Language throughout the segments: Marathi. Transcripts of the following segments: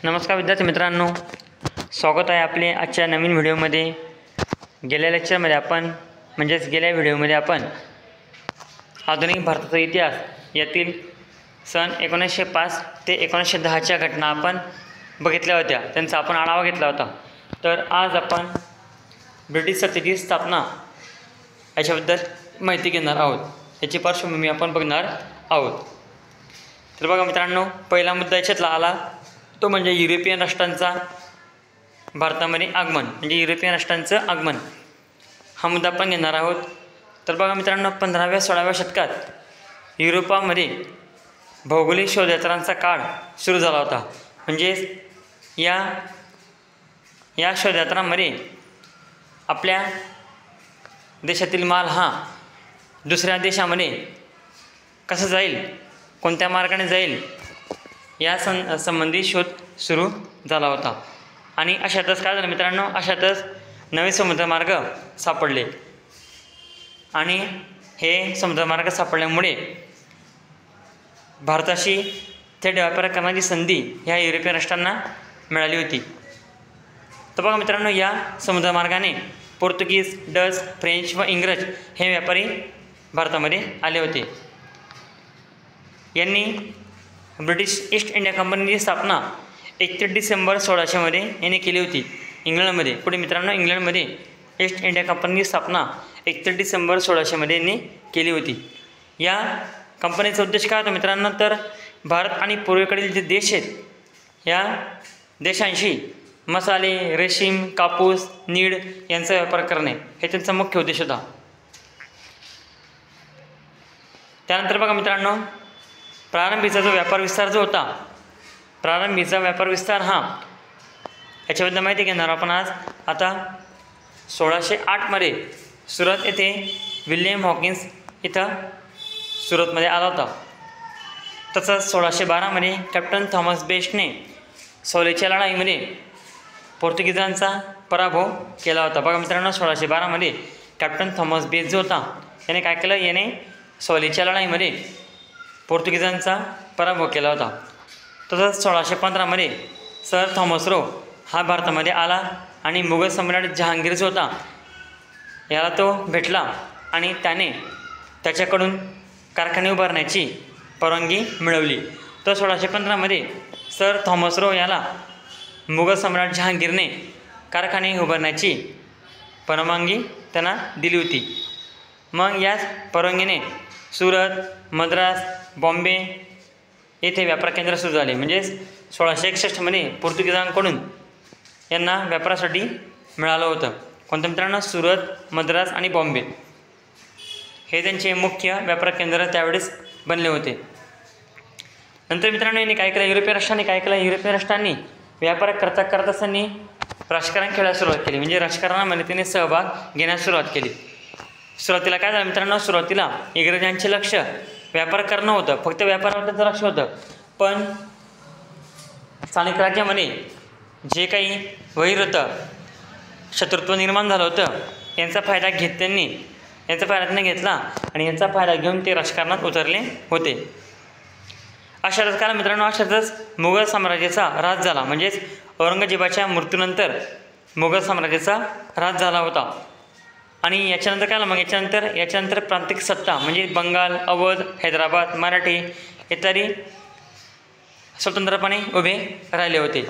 नमस्कार विद्यार्थी मित्रांनो, स्वागत आहे आपले आजच्या नवीन व्हिडिओमध्ये। गेल्या व्हिडिओमध्ये आपण आधुनिक भारताचा इतिहास यातील सन 1905 ते 1910च्या घटना आपण बघितल्या होत्या, त्यांचा आपण आढावा घेतला होता। तर आज आपण ब्रिटिश सत्तेची स्थापना याच्याबद्दल माहिती घेणार आहोत, याची पार्श्वभूमी आपण बघणार आहोत। तर बघा मित्रांनो, पहिला मुद्दा याच्यातला आला तो म्हणजे युरोपियन राष्ट्रांचा भारतामध्ये आगमन, म्हणजे युरोपियन राष्ट्रांचं आगमन हा मुद्दा आपण घेणार आहोत। तर बघा मित्रांनो, 15व्या-16व्या शतकात युरोपामध्ये भौगोलिक शोधयात्रांचा काळ सुरू झाला होता। म्हणजे या शोधयात्रांमध्ये आपल्या देशातील माल हा दुसऱ्या देशामध्ये कसा जाईल, कोणत्या मार्गाने जाईल या संबंधी शोध सुरू झाला होता। आणि अशातच काय झालं मित्रांनो, अशातच नवे समुद्रमार्ग सापडले आणि हे समुद्रमार्ग सापडल्यामुळे भारताशी थेट व्यापार करण्याची संधी ह्या युरोपियन राष्ट्रांना मिळाली होती। तर बघा मित्रांनो, या समुद्रमार्गाने पोर्तुगीज, डच, फ्रेंच व इंग्रज हे व्यापारी भारतामध्ये आले होते। यांनी ब्रिटिश ईस्ट इंडिया कंपनीची स्थापना 31 डिसेंबर 1600 यांनी केली होती इंग्लंडमध्ये। पुढे मित्रांनो, इंग्लंडमध्ये ईस्ट इंडिया कंपनीची स्थापना 31 डिसेंबर 1600 यांनी केली होती। या कंपनीचा उद्देश काय होता मित्रांनो, तर भारत आणि पूर्वेकडील जे देश आहेत या देशांशी मसाले, रेशीम, कापूस, नीळ यांचा व्यापार करणे हे त्यांचा मुख्य उद्देश होता। त्यानंतर बघा मित्रांनो, प्रारंभीचा व्यापार विस्तार हा याच्याबद्दल माहिती घेणार आपण आज। आता 1608 सुरत येथे विल्यम हॉकिन्स इथं सुरतमध्ये आला होता। तसंच 1612 कॅप्टन थॉमस बेस्टने सौलीच्या लढाईमध्ये पोर्तुगीजांचा पराभव केला होता। बघा मित्रांनो, 1612 कॅप्टन थॉमस बेस्ट जो होता याने काय केलं, याने सौलीच्या लढाईमध्ये पोर्तुगीजांचा पराभव केला होता। तसंच 1615 सर थॉमस रो हा भारतामध्ये आला आणि मुघल सम्राट जहांगीर जो होता याला तो भेटला आणि त्याने त्याच्याकडून कारखाने उभारण्याची परवानगी मिळवली। तर 1615 सर थॉमस रो याला मुघल सम्राट जहांगीरने कारखाने उभारण्याची परवानगी त्यांना दिली होती। मग याच परवानगीने सुरत, मद्रास, बॉम्बे येथे व्यापार केंद्र सुरू झाले। म्हणजे 1661 पोर्तुगीजांकडून यांना व्यापारासाठी मिळालं होतं कोणतं मित्रांनो, सुरत, मद्रास आणि बॉम्बे हे त्यांचे मुख्य व्यापार केंद्र त्यावेळेस बनले होते। नंतर मित्रांनो, यांनी काय केलं, युरोपियन राष्ट्रांनी व्यापार करता असताना राजकारण खेळायला सुरुवात केली। म्हणजे राजकारणामध्ये त्यांनी सहभाग घेण्यास सुरुवात केली। सुरुवातीला काय झालं मित्रांनो, सुरुवातीला इंग्रजांचे लक्ष व्यापार करणं होतं, फक्त व्यापारावरचं लक्ष होतं। पण स्थानिक राज्यामध्ये जे काही वैर होतं, शत्रुत्व निर्माण झालं होतं, यांचा फायदा त्यांनी घेतला आणि यांचा फायदा घेऊन ते राजकारणात उतरले होते। अशातच काय मित्रांनो, मुघल साम्राज्याचा ऱ्हास झाला। म्हणजेच औरंगजेबाच्या मृत्यूनंतर मुघल साम्राज्याचा ऱ्हास झाला होता। आणि याच्यानंतर काय झालं, मग याच्यानंतर प्रांतिक सत्ता म्हणजे बंगाल, अवध, हैदराबाद, मराठी इत्यादी स्वतंत्रपणे उभे राहिले होते।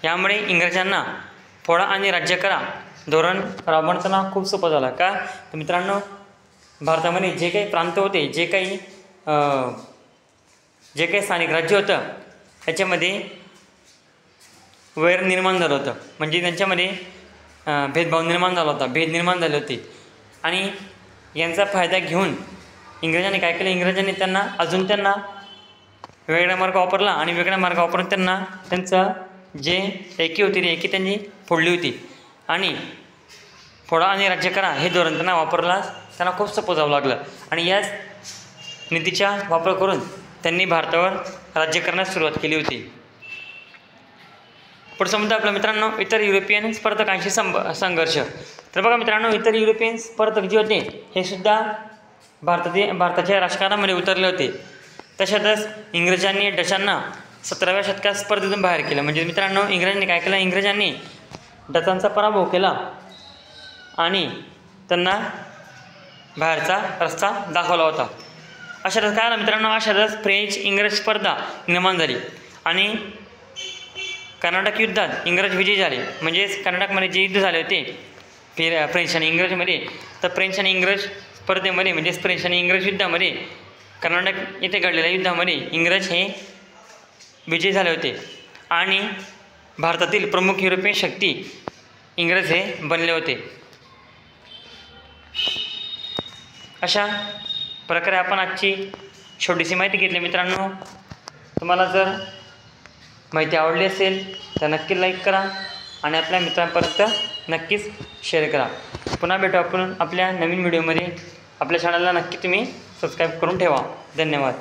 यामुळे इंग्रजांना फोडा आणि राज्य करा धोरण राबवताना खूप सोपं झालं। का तर मित्रांनो, भारतामध्ये जे काही प्रांत होते, जे काही स्थानिक राज्य होतं त्याच्यामध्ये वैर निर्माण झालं होतं। म्हणजे त्यांच्यामध्ये भेदभाव निर्माण झाले होते आणि यांचा फायदा घेऊन इंग्रजांनी काय केलं, इंग्रजांनी त्यांना वेगळा मार्ग वापरला आणि वेगळा मार्ग वापरून त्यांचं जे एकी होती ती एकी त्यांनी फोडली होती आणि फोडा आणि राज्य करा हे धोरण त्यांना वापरल्यास त्यांना खूप सोपं जावं लागलं। आणि याच नीतीचा वापर करून त्यांनी भारतावर राज्य करण्यास सुरुवात केली होती। पुढचा मुद्दा आपला मित्रांनो, इतर युरोपियन स्पर्धकांशी संघर्ष। तर बघा मित्रांनो, इतर युरोपियन स्पर्धक जे होते हे सुद्धा भारताच्या राजकारणामध्ये उतरले होते। तशातच इंग्रजांनी डचांना 17व्या शतकात स्पर्धेतून बाहेर केलं. म्हणजे मित्रांनो इंग्रजांनी काय केलं, इंग्रजांनी डचांचा पराभव केला आणि त्यांना बाहेरचा रस्ता दाखवला होता. अशातच काय आलं मित्रांनो, अशातच फ्रेंच इंग्रज स्पर्धा निर्माण झाली आणि कर्नाटक युद्धात इंग्रज विजयी झाले. म्हणजेच कर्नाटकमध्ये जे युद्ध झाले होते फ्रेंच आणि इंग्रजमध्ये, तर फ्रेंच आणि इंग्रज स्पर्धेमध्ये म्हणजेच फ्रेंच आणि इंग्रज युद्धामध्ये कर्नाटक येथे घडलेल्या युद्धामध्ये इंग्रज हे विजयी झाले होते आणि भारतातील प्रमुख युरोपियन शक्ती इंग्रज हे बनले होते. अशा प्रकारे आपण आजची छोटीशी माहिती घेतली. मित्रांनो तुम्हाला जर माहिती आवडली असेल तर नक्की लाईक करा आणि आपल्या मित्रांपर्यंत नक्कीच शेअर करा. पुन्हा भेटू आपण आपल्या नवीन व्हिडिओमध्ये. आपल्या चॅनलला नक्की तुम्ही सबस्क्राईब करून ठेवा. धन्यवाद.